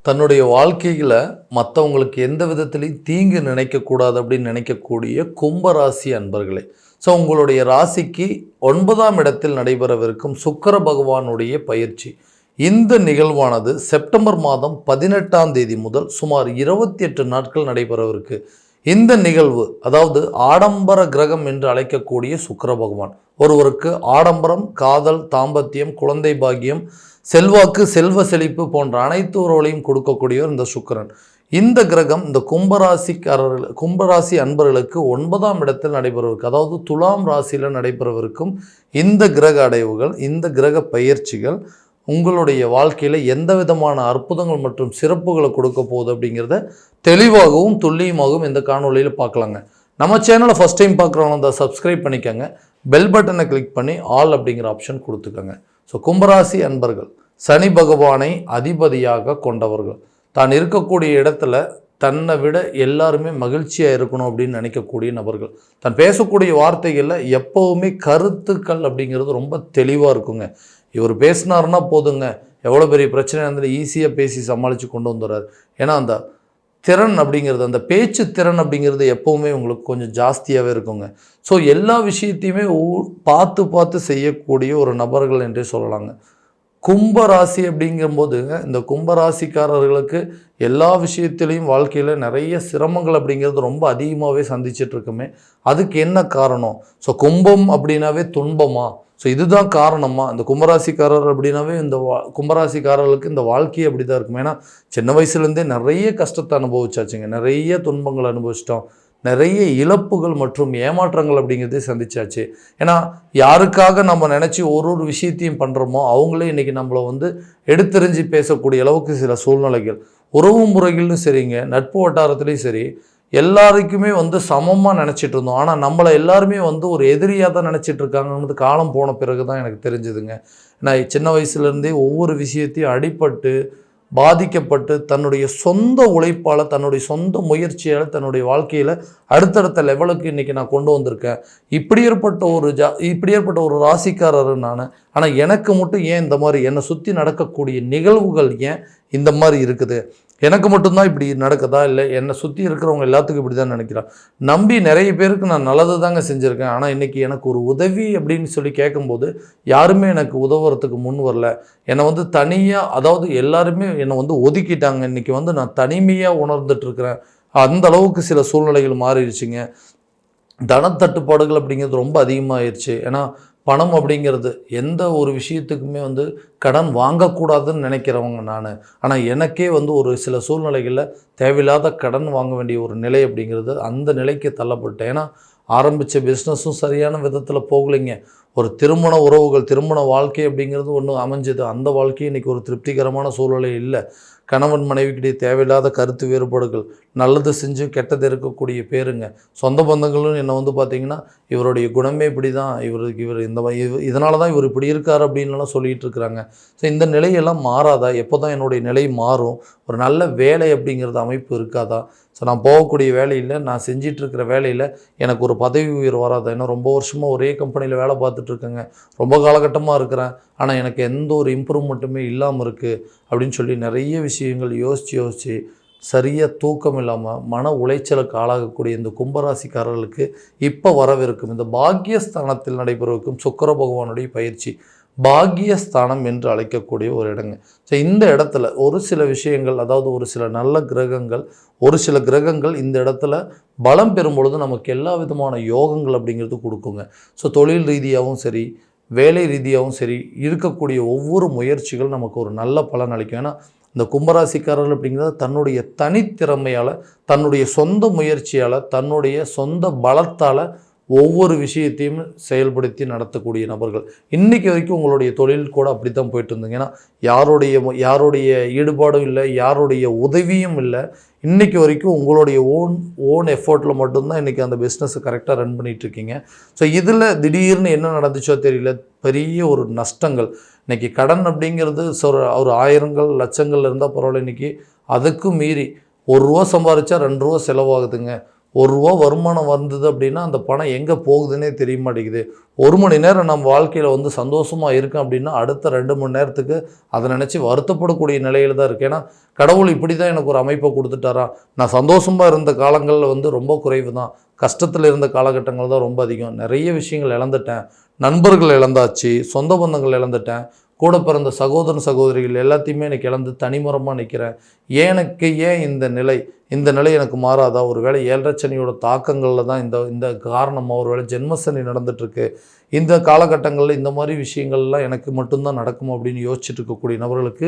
தன்னுடைய வாழ்க்கையில் மற்றவங்களுக்கு எந்த விதத்துலையும் தீங்கு நினைக்கக்கூடாது அப்படின்னு நினைக்கக்கூடிய கும்பராசி அன்பர்களே. ஸோ உங்களுடைய ராசிக்கு 9ஆம் இடத்தில் நடைபெறவிருக்கும் சுக்கிர பகவானுடைய பயிற்சி. இந்த நிகழ்வானது செப்டம்பர் மாதம் 18ஆம் தேதி முதல் சுமார் 28 நாட்கள் நடைபெறவிருக்கு. இந்த நிகழ்வு அதாவது ஆடம்பர கிரகம் என்று அழைக்கக்கூடிய சுக்கிர பகவான் ஒருவருக்கு ஆடம்பரம், காதல், தாம்பத்தியம், குழந்தை பாக்கியம், செல்வாக்கு, செல்வ செழிப்பு போன்ற அனைத்து உறவுகளையும் கொடுக்கக்கூடியவர் இந்த சுக்கிரன். இந்த கிரகம் இந்த கும்பராசி அன்பர்களுக்கு 9ஆம் இடத்தில் நடைபெறவிருக்கு, அதாவது துலாம் ராசியில் நடைபெறவிருக்கும் இந்த கிரக அடைவுகள், இந்த கிரக பயிற்சிகள் உங்களுடைய வாழ்க்கையில் எந்த விதமான அற்புதங்கள் மற்றும் சிறப்புகளை கொடுக்க போகுது அப்படிங்கிறத தெளிவாகவும் துல்லியமாகவும் இந்த காணொலியில் பார்க்கலாங்க. நம்ம சேனலை ஃபஸ்ட் டைம் பார்க்குறவங்க தான் சப்ஸ்கிரைப் பண்ணிக்கோங்க, பெல் பட்டனை கிளிக் பண்ணி ஆல் அப்படிங்கிற ஆப்ஷன் கொடுத்துக்கோங்க. ஸோ கும்பராசி அன்பர்கள் சனி பகவானை அதிபதியாக கொண்டவர்கள். தான் இருக்கக்கூடிய இடத்துல தன்னை விட எல்லாருமே மகிழ்ச்சியாக இருக்கணும் அப்படின்னு நினைக்கக்கூடிய நபர்கள். தான் பேசக்கூடிய வார்த்தைகளில் எப்போவுமே கருத்துக்கள் அப்படிங்கிறது ரொம்ப தெளிவாக இருக்குங்க. இவர் பேசினார்னா போதுங்க, எவ்வளோ பெரிய பிரச்சனை இருந்தாலும் ஈஸியாக பேசி சமாளித்து கொண்டு வந்துடுறாரு. ஏன்னா அந்த திறன் அப்படிங்கிறது, அந்த பேச்சு திறன் அப்படிங்கிறது எப்போவுமே உங்களுக்கு கொஞ்சம் ஜாஸ்தியாகவே இருக்குங்க. ஸோ எல்லா விஷயத்தையுமே பார்த்து செய்யக்கூடிய ஒரு நபர்கள் என்றே சொல்லலாங்க. கும்பராசி அப்படிங்கும்போதுங்க, இந்த கும்பராசிக்காரர்களுக்கு எல்லா விஷயத்திலையும் வாழ்க்கையில் நிறைய சிரமங்கள் அப்படிங்கிறது ரொம்ப அதிகமாகவே சந்திச்சிட்ருக்குமே. அதுக்கு என்ன காரணம்? ஸோ கும்பம் அப்படின்னாவே துன்பமா? ஸோ இதுதான் காரணமா? இந்த கும்பராசிக்காரர் அப்படின்னாவே இந்த கும்பராசிக்காரர்களுக்கு இந்த வாழ்க்கையே அப்படி தான் இருக்கும். ஏன்னா சின்ன வயசுலேருந்தே நிறைய கஷ்டத்தை அனுபவிச்சாச்சுங்க, நிறைய துன்பங்கள் அனுபவிச்சிட்டோம், நிறைய இழப்புகள் மற்றும் ஏமாற்றங்கள் அப்படிங்கிறதே சந்திச்சாச்சு. ஏன்னா யாருக்காக நம்ம நினச்சி ஒரு விஷயத்தையும் பண்ணுறோமோ அவங்களே இன்றைக்கி நம்மளை எடுத்தெறிஞ்சு பேசக்கூடிய அளவுக்கு சில சூழ்நிலைகள், உறவு முறைகள்னு சரிங்க, நட்பு வட்டாரத்துலேயும் சரி, எல்லாருக்குமே சமமாக நினச்சிட்டு இருந்தோம். ஆனால் நம்மளை எல்லாருமே ஒரு எதிரியாக தான் நினச்சிட்டு இருக்காங்கன்றது காலம் போன பிறகு தான் எனக்கு தெரிஞ்சுதுங்க. நான் சின்ன வயசுலேருந்தே ஒவ்வொரு விஷயத்தையும் அடிபட்டு பாதிக்கப்பட்டு தன்னுடைய சொந்த உழைப்பால், தன்னுடைய சொந்த முயற்சியால் தன்னுடைய வாழ்க்கையில் அடுத்தடுத்த லெவலுக்கு இன்றைக்கி நான் கொண்டு வந்திருக்கேன். இப்படி ஏற்பட்ட ஒரு ராசிக்காரர் நான். ஆனால் எனக்கு மட்டும் ஏன் இந்த மாதிரி என்னை சுற்றி நடக்கக்கூடிய நிகழ்வுகள் ஏன் இந்த மாதிரி இருக்குது? எனக்கு மட்டும்தான் இப்படி நடக்குதா, இல்லை என்னை சுற்றி இருக்கிறவங்க எல்லாத்துக்கும் இப்படி தான் நினைக்கிறான்? நம்பி நிறைய பேருக்கு நான் நல்லது தாங்க செஞ்சுருக்கேன். ஆனால் இன்றைக்கி எனக்கு ஒரு உதவி அப்படின்னு சொல்லி கேட்கும்போது யாருமே எனக்கு உதவுறதுக்கு முன் வரல. என்னை தனியாக, அதாவது எல்லாருமே என்னை ஒதுக்கிட்டாங்க. இன்றைக்கி நான் தனிமையாக உணர்ந்துட்டுருக்கிறேன். அந்த அளவுக்கு சில சூழ்நிலைகள் மாறிடுச்சுங்க. தனத்தட்டுப்பாடுகள் அப்படிங்கிறது ரொம்ப அதிகமாகிடுச்சு. ஏன்னா பணம் அப்படிங்கிறது எந்த ஒரு விஷயத்துக்குமே கடன் வாங்கக்கூடாதுன்னு நினைக்கிறவங்க நான். ஆனால் எனக்கே ஒரு சில சூழ்நிலைகளில் தேவையில்லாத கடன் வாங்க வேண்டிய ஒரு நிலை அப்படிங்கிறது, அந்த நிலைக்கு தள்ளப்பட்டேன். ஏன்னா ஆரம்பித்த பிஸ்னஸும் சரியான விதத்தில் போகலைங்க. ஒரு திருமண உறவுகள், திருமண வாழ்க்கை அப்படிங்கிறது ஒன்று அமைஞ்சது. அந்த வாழ்க்கை இன்றைக்கி ஒரு திருப்திகரமான சூழ்நிலை இல்லை. கணவன் மனைவிக்கிடையே தேவையில்லாத கருத்து வேறுபாடுகள், நல்லது செஞ்சு கெட்டது இருக்கக்கூடிய பேருங்க. சொந்த பந்தங்களும் என்னை பார்த்திங்கன்னா இவருடைய குணமே இப்படி தான், இவர் இதனால தான் இவர் இப்படி இருக்கார் அப்படின்லாம் சொல்லிகிட்டு இருக்கிறாங்க. ஸோ இந்த நிலையெல்லாம் மாறாதா? எப்போ தான் என்னுடைய நிலை மாறும்? ஒரு நல்ல வேலை அப்படிங்கிறது அமைப்பு இருக்காதா? ஸோ நான் போகக்கூடிய வேலையில், நான் செஞ்சிட்ருக்கிற வேலையில் எனக்கு ஒரு பதவி உயர் வராதா? ஏன்னா ரொம்ப வருஷமாக ஒரே கம்பெனியில் வேலை பார்த்துட்ருக்கேங்க, ரொம்ப காலகட்டமாக இருக்கிறேன், ஆனால் எனக்கு எந்த ஒரு இம்ப்ரூவ்மெண்ட்டுமே இல்லாமல் இருக்குது அப்படின்னு சொல்லி நிறைய விஷயங்கள் யோசித்து சரியாக தூக்கம் இல்லாமல் மன உளைச்சலுக்கு ஆளாகக்கூடிய இந்த கும்பராசிக்காரர்களுக்கு இப்போ வரவிருக்கும் இந்த பாக்கியஸ்தானத்தில் நடைபெறவிருக்கும் சுக்கிர பகவானுடைய பயிற்சி, பாக்கியஸ்தானம் என்று அழைக்கக்கூடிய ஒரு இடங்க. ஸோ இந்த இடத்துல ஒரு சில விஷயங்கள், அதாவது ஒரு சில நல்ல கிரகங்கள், ஒரு சில கிரகங்கள் இந்த இடத்துல பலம் பெறும் பொழுது நமக்கு எல்லா விதமான யோகங்கள் அப்படிங்கிறது கொடுக்குங்க. ஸோ தொழில் ரீதியாகவும் சரி, வேலை ரீதியாகவும் சரி, இருக்கக்கூடிய ஒவ்வொரு முயற்சிகள் நமக்கு ஒரு நல்ல பலன் அளிக்கும். ஏன்னா இந்த கும்பராசிக்காரர்கள் அப்படிங்கிறது தன்னுடைய தனித்திறமையால், தன்னுடைய சொந்த முயற்சியால், தன்னுடைய சொந்த பலத்தால் ஒவ்வொரு விஷயத்தையும் செயல்படுத்தி நடத்தக்கூடிய நபர்கள். இன்றைக்கி வரைக்கும் உங்களுடைய தொழில் கூட அப்படி தான் போயிட்டு இருந்தீங்க. ஏன்னா யாருடைய ஈடுபாடும் இல்லை, யாருடைய உதவியும் இல்லை. இன்றைக்கி வரைக்கும் உங்களுடைய ஓன் எஃபர்ட்டில் மட்டும்தான் இன்றைக்கி அந்த பிஸ்னஸை கரெக்டாக ரன் பண்ணிகிட்ருக்கீங்க. ஸோ இதில் திடீர்னு என்ன நடந்துச்சோ தெரியல, பெரிய ஒரு நஷ்டங்கள். இன்றைக்கி கடன் அப்படிங்கிறது ஒரு ஆயிரங்கள் லட்சங்கள் இருந்தால் பரவாயில்ல, இன்றைக்கி அதுக்கும் மீறி 1 ரூபா சம்பாதிச்சா 2 ரூபா செலவாகுதுங்க. ரூபா வருமானம் வந்தது அப்படின்னா அந்த பணம் எங்கே போகுதுன்னே தெரிய மாட்டேங்குது. 1 மணி நேரம் நம்ம வாழ்க்கையில் வந்து சந்தோஷமாக இருக்கேன் அப்படின்னா அடுத்த 2 மணி நேரத்துக்கு அதை நினச்சி வருத்தப்படக்கூடிய நிலையில் தான் இருக்குது. ஏன்னா கடவுள் இப்படி தான் எனக்கு ஒரு அமைப்பை கொடுத்துட்டாரா, நான் சந்தோஷமாக இருந்த காலங்களில் வந்து ரொம்ப குறைவு தான், கஷ்டத்தில் இருந்த காலகட்டங்கள் தான் ரொம்ப அதிகம். நிறைய விஷயங்கள் இழந்துட்டேன், நண்பர்கள் இழந்தாச்சு, சொந்த பந்தங்கள் இழந்துட்டேன், கூட பிறந்த சகோதரன் சகோதரிகள் எல்லாத்தையுமே எனக்கு இழந்து தனிமரமாக நிற்கிறேன். எனக்கு ஏன் இந்த நிலை எனக்கு மாறாதா? ஒரு வேளை 7.5 சனியோட தாக்கங்களில் தான் இந்த காரணமாக ஒரு வேளை ஜென்மசனி நடந்துகிட்ருக்கு, இந்த காலகட்டங்களில் இந்த மாதிரி விஷயங்கள்லாம் எனக்கு மட்டும்தான் நடக்குமா அப்படின்னு யோசிச்சுட்டு இருக்கக்கூடிய நபர்களுக்கு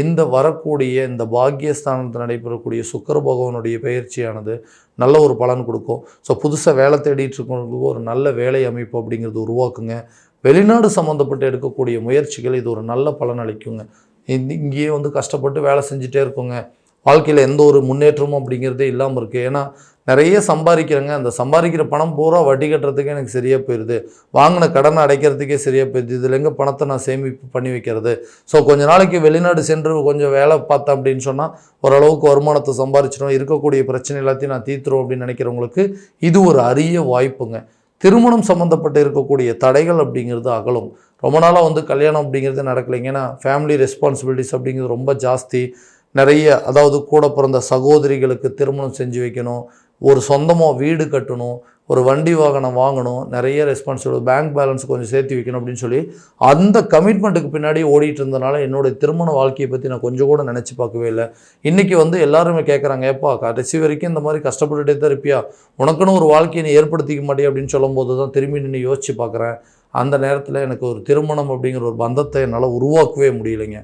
இந்த வரக்கூடிய இந்த பாக்கியஸ்தானத்தில் நடைபெறக்கூடிய சுக்கிர பகவானுடைய பயிற்சியானது நல்ல ஒரு பலன் கொடுக்கும். ஸோ புதுசாக வேலை தேடிட்டு இருக்கவங்களுக்கு ஒரு நல்ல வேலை அமைப்பு அப்படிங்கிறது உருவாக்குங்க. வெளிநாடு சம்மந்தப்பட்டு எடுக்கக்கூடிய முயற்சிகள் இது ஒரு நல்ல பலன் அளிக்குங்க. இங்கேயே வந்து கஷ்டப்பட்டு வேலை செஞ்சுட்டே இருக்குங்க, வாழ்க்கையில் எந்த ஒரு முன்னேற்றமும் அப்படிங்கிறதே இல்லாமல் இருக்குது. ஏன்னா நிறைய சம்பாதிக்கிறேங்க, அந்த சம்பாதிக்கிற பணம் பூரா வட்டி கட்டுறதுக்கே எனக்கு சரியாக போயிடுது, வாங்கின கடனை அடைக்கிறதுக்கே சரியாக போயிடுது, இதில் எங்கே பணத்தை நான் சேமிப்பு பண்ணி வைக்கிறது? ஸோ கொஞ்ச நாளைக்கு வெளிநாடு சென்று கொஞ்சம் வேலை பார்த்தேன் அப்படின்னு சொன்னால் ஓரளவுக்கு வருமானத்தை சம்பாதிச்சிடும், இருக்கக்கூடிய பிரச்சனை எல்லாத்தையும் நான் தீர்த்துரும் அப்படின்னு நினைக்கிறவங்களுக்கு இது ஒரு அரிய வாய்ப்புங்க. திருமணம் சம்மந்தப்பட்டு இருக்கக்கூடிய தடைகள் அப்படிங்கிறது அகலும். ரொம்ப நாளாக வந்து கல்யாணம் அப்படிங்கிறது நடக்கலைங்க. ஏன்னா ஃபேமிலி ரெஸ்பான்சிபிலிட்டிஸ் அப்படிங்கிறது ரொம்ப ஜாஸ்தி. நிறைய, அதாவது கூட பிறந்த சகோதரிகளுக்கு திருமணம் செஞ்சு வைக்கணும், ஒரு சொந்தமாக வீடு கட்டணும், ஒரு வண்டி வாகனம் வாங்கணும், நிறைய ரெஸ்பான்சிபிலிட்டி, பேங்க் பேலன்ஸ் கொஞ்சம் சேர்த்து வைக்கணும் அப்படின்னு சொல்லி அந்த கமிட்மெண்ட்டுக்கு பின்னாடி ஓடிட்டு இருந்தனால என்னோடய திருமண வாழ்க்கையை பற்றி நான் கொஞ்சம் கூட நினச்சி பார்க்கவே இல்லை. இன்றைக்கி வந்து எல்லாருமே கேட்குறாங்க, ஏப்பா கடைசி வரைக்கும் இந்த மாதிரி கஷ்டப்பட்டுகிட்டே தான் இருப்பியா, உனக்குன்னு ஒரு வாழ்க்கையை நீ ஏற்படுத்திக்க மாட்டியா அப்படின்னு சொல்லும்போது தான் திரும்பி நின்று யோசித்து பார்க்குறேன். அந்த நேரத்தில் எனக்கு ஒரு திருமணம் அப்படிங்கிற ஒரு பந்தத்தை என்னால் உருவாக்கவே முடியலைங்க.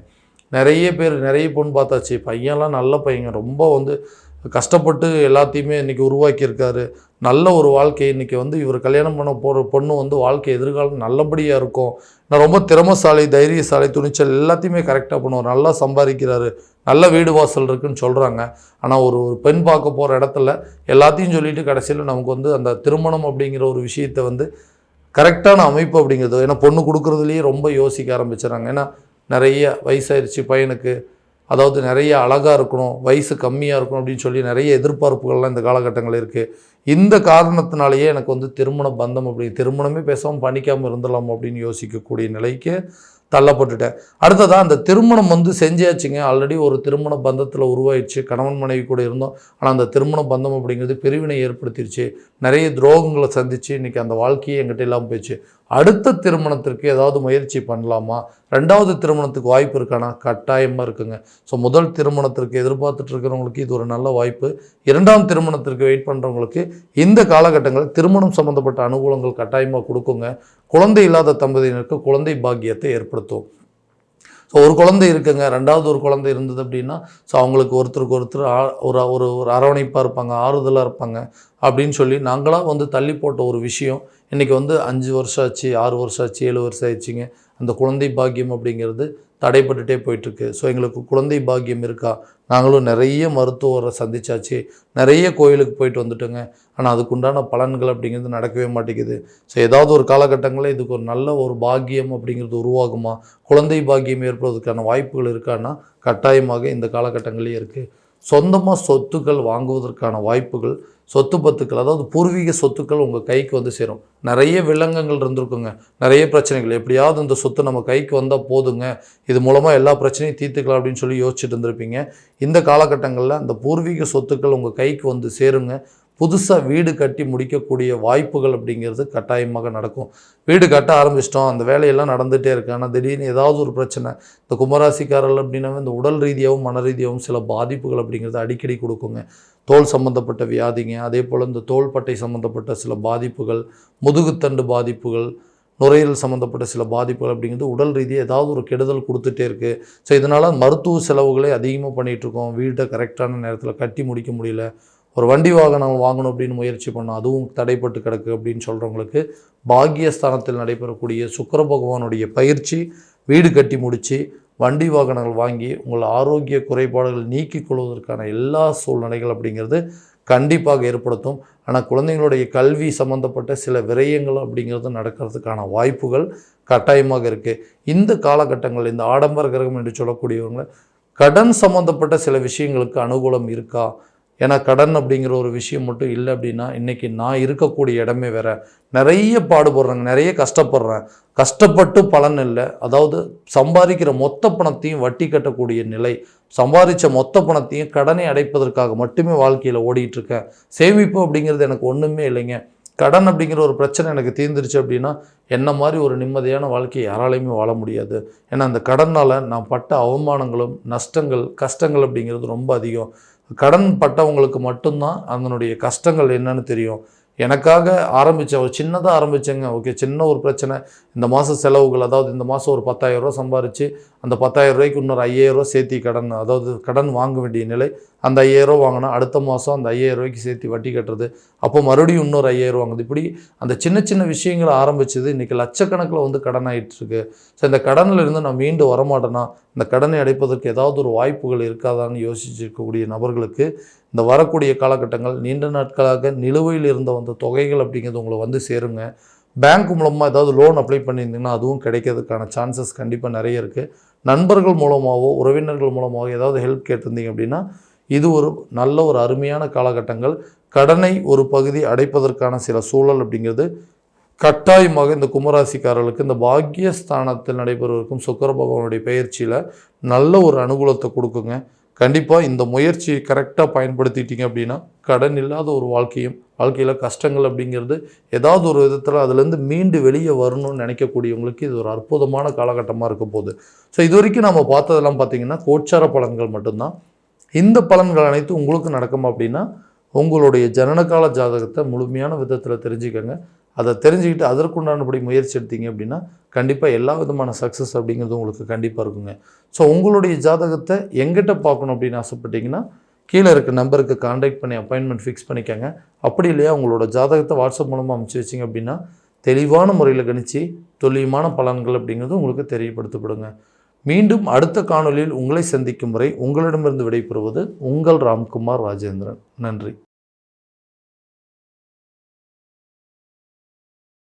நிறைய பேர் நிறைய பொண்ணு பார்த்தாச்சு, பையன்லாம் நல்ல பையங்க, ரொம்ப வந்து கஷ்டப்பட்டு எல்லாத்தையுமே இன்றைக்கி உருவாக்கியிருக்காரு, நல்ல ஒரு வாழ்க்கை. இன்றைக்கி வந்து இவர் கல்யாணம் பண்ண போகிற பொண்ணு வந்து வாழ்க்கை எதிர்காலம் நல்லபடியாக இருக்கும், நான் ரொம்ப திறமசாலி, தைரியசாலி, துணிச்சல் எல்லாத்தையுமே கரெக்டாக பண்ணுவார், நல்லா சம்பாதிக்கிறாரு, நல்ல வீடு வாசல் இருக்குதுன்னு சொல்கிறாங்க. ஆனால் ஒரு பெண் பார்க்க போகிற இடத்துல எல்லாத்தையும் சொல்லிவிட்டு கடைசியில் நமக்கு வந்து அந்த திருமணம் அப்படிங்கிற ஒரு விஷயத்தை வந்து கரெக்டான அமைப்பு அப்படிங்கிறது, ஏன்னா பொண்ணு கொடுக்குறதுலேயே ரொம்ப யோசிக்க ஆரம்பிச்சிடறாங்க. ஏன்னா நிறைய வயசாயிருச்சு பையனுக்கு, அதாவது நிறைய அழகாக இருக்கணும், வயசு கம்மியாக இருக்கணும் அப்படின்னு சொல்லி நிறைய எதிர்பார்ப்புகள்லாம் இந்த காலகட்டங்கள் இருக்குது. இந்த காரணத்தினாலேயே எனக்கு வந்து திருமண பந்தம் திருமணமே பேசாமல் பண்ணிக்காமல் இருந்துடலாம் அப்படின்னு யோசிக்கக்கூடிய நிலைக்கு தள்ளப்பட்டுட்டேன். அடுத்ததாக அந்த திருமணம் வந்து செஞ்சாச்சுங்க, ஆல்ரெடி ஒரு திருமண பந்தத்தில் உருவாயிடுச்சு, கணவன் மனைவி கூட இருந்தோம். ஆனால் அந்த திருமண பந்தம் அப்படிங்கிறது பிரிவினை ஏற்படுத்திடுச்சு, நிறைய துரோகங்களை சந்திச்சு இன்றைக்கி அந்த வாழ்க்கையே என்கிட்ட இல்லாமல் போயிடுச்சு. அடுத்த திருமணத்திற்கு ஏதாவது முயற்சி பண்ணலாமா, 2வது திருமணத்துக்கு வாய்ப்பு இருக்கானா? கட்டாயமாக இருக்குங்க. ஸோ முதல் திருமணத்திற்கு எதிர்பார்த்துட்டு இருக்கிறவங்களுக்கு இது ஒரு நல்ல வாய்ப்பு. 2ஆம் திருமணத்திற்கு வெயிட் பண்ணுறவங்களுக்கு இந்த காலகட்டங்களில் திருமணம் சம்மந்தப்பட்ட அனுகூலங்கள் கட்டாயமாக கொடுக்குங்க. குழந்தை இல்லாத தம்பதியினருக்கு குழந்தை பாக்கியத்தை ஏற்படுத்தும். ஸோ ஒரு குழந்தை இருக்குங்க, 2வது ஒரு குழந்தை இருந்தது அப்படின்னா ஸோ அவங்களுக்கு ஒருத்தருக்கு ஒருத்தர் ஒரு ஒரு ஒரு அரவணைப்பாக இருப்பாங்க, ஆறுதலாக இருப்பாங்க அப்படின்னு சொல்லி நாங்களாக வந்து தள்ளி போட்ட ஒரு விஷயம் இன்றைக்கி வந்து 5 வருஷம் ஆச்சு, 6 வருஷம் ஆச்சு, 7 வருஷம் ஆயிடுச்சிங்க. அந்த குழந்தை பாக்கியம் அப்படிங்கிறது தடைப்பட்டுட்டே போயிட்டுருக்கு. ஸோ எங்களுக்கு குழந்தை பாக்கியம் இருக்கா? நாங்களும் நிறைய மருத்துவரை சந்திச்சாச்சு, நிறைய கோயிலுக்கு போயிட்டு வந்துட்டோங்க. ஆனால் அதுக்குண்டான பலன்கள் அப்படிங்கிறது நடக்கவே மாட்டேங்குது. ஸோ ஏதாவது ஒரு காலகட்டங்களில் இதுக்கு ஒரு நல்ல ஒரு பாக்கியம் அப்படிங்கிறது உருவாகுமா, குழந்தை பாக்கியம் ஏற்படுவதற்கான வாய்ப்புகள் இருக்கான்னா கட்டாயமாக இந்த காலகட்டங்களே இருக்குது. சொந்தமாக சொத்துக்கள் வாங்குவதற்கான வாய்ப்புகள், சொத்து பத்துக்கள், அதாவது பூர்வீக சொத்துக்கள் உங்கள் கைக்கு வந்து சேரும். நிறைய வில்லங்கங்கள் இருந்திருக்குங்க, நிறைய பிரச்சனைகள், எப்படியாவது இந்த சொத்து நம்ம கைக்கு வந்தால் போதுங்க, இது மூலமாக எல்லா பிரச்சனையும் தீர்த்துக்கலாம் அப்படின்னு சொல்லி யோசிச்சுட்டு இருந்திருப்பீங்க. இந்த காலகட்டங்களில் அந்த பூர்வீக சொத்துக்கள் உங்கள் கைக்கு வந்து சேருங்க. புதுசாக வீடு கட்டி முடிக்கக்கூடிய வாய்ப்புகள் அப்படிங்கிறது கட்டாயமாக நடக்கும். வீடு கட்ட ஆரம்பிச்சிட்டோம், அந்த வேலையெல்லாம் நடந்துகிட்டே இருக்குது, ஆனால் திடீர்னு ஏதாவது ஒரு பிரச்சனை, இந்த கும்பராசிக்காரர்கள் அப்படின்னாவே இந்த உடல் ரீதியாகவும் மன ரீதியாகவும் சில பாதிப்புகள் அப்படிங்கிறது அடிக்கடி கொடுக்குங்க. தோல் சம்மந்தப்பட்ட வியாதிங்க, அதே போல் இந்த தோள்பட்டை சம்மந்தப்பட்ட சில பாதிப்புகள், முதுகுத்தண்டு பாதிப்புகள், நுரையீரல் சம்மந்தப்பட்ட சில பாதிப்புகள் அப்படிங்கிறது உடல் ரீதியாக ஏதாவது ஒரு கெடுதல் கொடுத்துட்டே இருக்குது. ஸோ இதனால் மருத்துவ செலவுகளே அதிகமாக பண்ணிகிட்ருக்கோம், வீட்டை கரெக்டான நேரத்தில் கட்டி முடிக்க முடியல, ஒரு வண்டி வாகனம் வாங்கணும் அப்படின்னு முயற்சி பண்ணோம், அதுவும் தடைப்பட்டு கிடக்கு அப்படின்னு சொல்கிறவங்களுக்கு பாக்கியஸ்தானத்தில் நடைபெறக்கூடிய சுக்கிர பகவானுடைய பயிற்சி, வீடு கட்டி முடித்து வண்டி வாகனங்கள் வாங்கி உங்கள் ஆரோக்கிய குறைபாடுகள் நீக்கிக் கொள்வதற்கான எல்லா சூழ்நிலைகள் அப்படிங்கிறது கண்டிப்பாக ஏற்படுத்தும். ஆனால் குழந்தைங்களுடைய கல்வி சம்மந்தப்பட்ட சில விரயங்கள் அப்படிங்கிறது நடக்கிறதுக்கான வாய்ப்புகள் கட்டாயமாக இருக்குது. இந்த காலகட்டங்கள் இந்த ஆடம்பர கிரகம் என்று சொல்லக்கூடியவங்க கடன் சம்மந்தப்பட்ட சில விஷயங்களுக்கு அனுகூலம் இருக்கா, ஏன்னா கடன் அப்படிங்கிற ஒரு விஷயம் மட்டும் இல்லை அப்படின்னா இன்றைக்கி நான் இருக்கக்கூடிய இடமே வேறு. நிறைய பாடுபடுறேங்க, நிறைய கஷ்டப்படுறேன், கஷ்டப்பட்டு பலன் இல்லை. அதாவது சம்பாதிக்கிற மொத்த பணத்தையும் வட்டி கட்டக்கூடிய நிலை, சம்பாதிச்ச மொத்த பணத்தையும் கடனை அடைப்பதற்காக மட்டுமே வாழ்க்கையில் ஓடிட்டுருக்கேன். சேமிப்பு அப்படிங்கிறது எனக்கு ஒன்றுமே இல்லைங்க. கடன் அப்படிங்கிற ஒரு பிரச்சனை எனக்கு தீர்ந்துருச்சு அப்படின்னா என்ன மாதிரி ஒரு நிம்மதியான வாழ்க்கையை யாராலையுமே வாழ முடியாது. ஏன்னா அந்த கடனால் நான் பட்ட அவமானங்களும் நஷ்டங்கள் கஷ்டங்கள் அப்படிங்கிறது ரொம்ப அதிகம். கடன் பட்டவங்களுக்கு மட்டும்தான் அதனுடைய கஷ்டங்கள் என்னன்னு தெரியும். எனக்காக ஒரு சின்னதாக ஆரம்பித்தேங்க. ஓகே, சின்ன ஒரு பிரச்சனை, இந்த மாதம் செலவுகள், அதாவது இந்த மாதம் ஒரு 10,000 ரூபா சம்பாரித்து அந்த 10,000 ரூபாய்க்கு இன்னொரு 5,000 ரூபா சேர்த்தி கடன், அதாவது கடன் வாங்க வேண்டிய நிலை. அந்த 5,000 ரூபா வாங்கினா அடுத்த மாதம் அந்த 5,000 ரூபாய்க்கு சேர்த்து வட்டி கட்டுறது, அப்போ மறுபடியும் இன்னொரு 5,000 ரூபா வாங்குது. இப்படி அந்த சின்ன சின்ன விஷயங்களை ஆரம்பிச்சது இன்றைக்கி லட்சக்கணக்கில் வந்து கடன் ஆகிட்டுருக்கு. ஸோ இந்த கடனில் இருந்து நான் மீண்டு வரமாட்டேன்னா, இந்த கடனை அடைப்பதற்கு ஏதாவது ஒரு வாய்ப்புகள் இருக்காதான்னு யோசிச்சிருக்கக்கூடிய நபர்களுக்கு இந்த வரக்கூடிய காலகட்டங்கள் நீண்ட நாட்களாக நிலுவையில் இருந்த வந்த தொகைகள் அப்படிங்கிறது உங்களை வந்து சேருங்க. பேங்க் மூலமாக ஏதாவது லோன் அப்ளை பண்ணியிருந்தீங்கன்னா அதுவும் கிடைக்கிறதுக்கான சான்சஸ் கண்டிப்பாக நிறைய இருக்குது. நண்பர்கள் மூலமாகவோ உறவினர்கள் மூலமாகவோ ஏதாவது ஹெல்ப் கேட்டிருந்தீங்க அப்படின்னா இது ஒரு நல்ல ஒரு அருமையான காலகட்டங்கள். கடனை ஒரு பகுதி அடைப்பதற்கான சில சூழல் அப்படிங்கிறது கட்டாயமாக இந்த கும்பராசிக்காரர்களுக்கு இந்த பாக்கியஸ்தானத்தில் நடைபெறுவதற்கும் சுக்கிர பகவானுடைய பயிற்சியில் நல்ல ஒரு அனுகூலத்தை கொடுக்குங்க. கண்டிப்பாக இந்த முயற்சியை கரெக்டாக பயன்படுத்திட்டீங்க அப்படின்னா கடன் இல்லாத ஒரு வாழ்க்கையில் கஷ்டங்கள் அப்படிங்கிறது ஏதாவது ஒரு விதத்தில் அதுலேருந்து மீண்டு வெளியே வரணும்னு நினைக்கக்கூடியவங்களுக்கு இது ஒரு அற்புதமான காலகட்டமாக இருக்க போகுது. ஸோ இது வரைக்கும் நம்ம பார்த்ததெல்லாம் பார்த்திங்கன்னா கோச்சார பலன்கள் மட்டும்தான். இந்த பலன்கள் அனைத்தும் உங்களுக்கு நடக்குமா அப்படின்னா உங்களுடைய ஜனனகால ஜாதகத்தை முழுமையான விதத்தில் தெரிஞ்சுக்கங்க. அதை தெரிஞ்சுக்கிட்டு அதற்குண்டானபடி முயற்சி எடுத்தீங்க அப்படின்னா கண்டிப்பாக எல்லா விதமான சக்ஸஸ் அப்படிங்கிறது உங்களுக்கு கண்டிப்பாக இருக்குங்க. ஸோ உங்களுடைய ஜாதகத்தை எங்கிட்ட பார்க்கணும் அப்படின்னு ஆசைப்பட்டீங்கன்னா கீழே இருக்க நம்பருக்கு கான்டாக்ட் பண்ணி அப்பாயின்மெண்ட் ஃபிக்ஸ் பண்ணிக்கோங்க. அப்படி இல்லையா உங்களோட ஜாதகத்தை வாட்ஸ்அப் மூலமாக அனுப்பிச்சி வச்சிங்க அப்படின்னா தெளிவான முறையில் கணிச்சு துல்லியமான பலன்கள் அப்படிங்கிறது உங்களுக்கு தெரியப்படுத்தப்படுங்க. மீண்டும் அடுத்த காணொலியில் உங்களை சந்திக்கும் வரை உங்களிடமிருந்து விடைபெறுவது உங்கள் ராம்குமார் ராஜேந்திரன். நன்றி.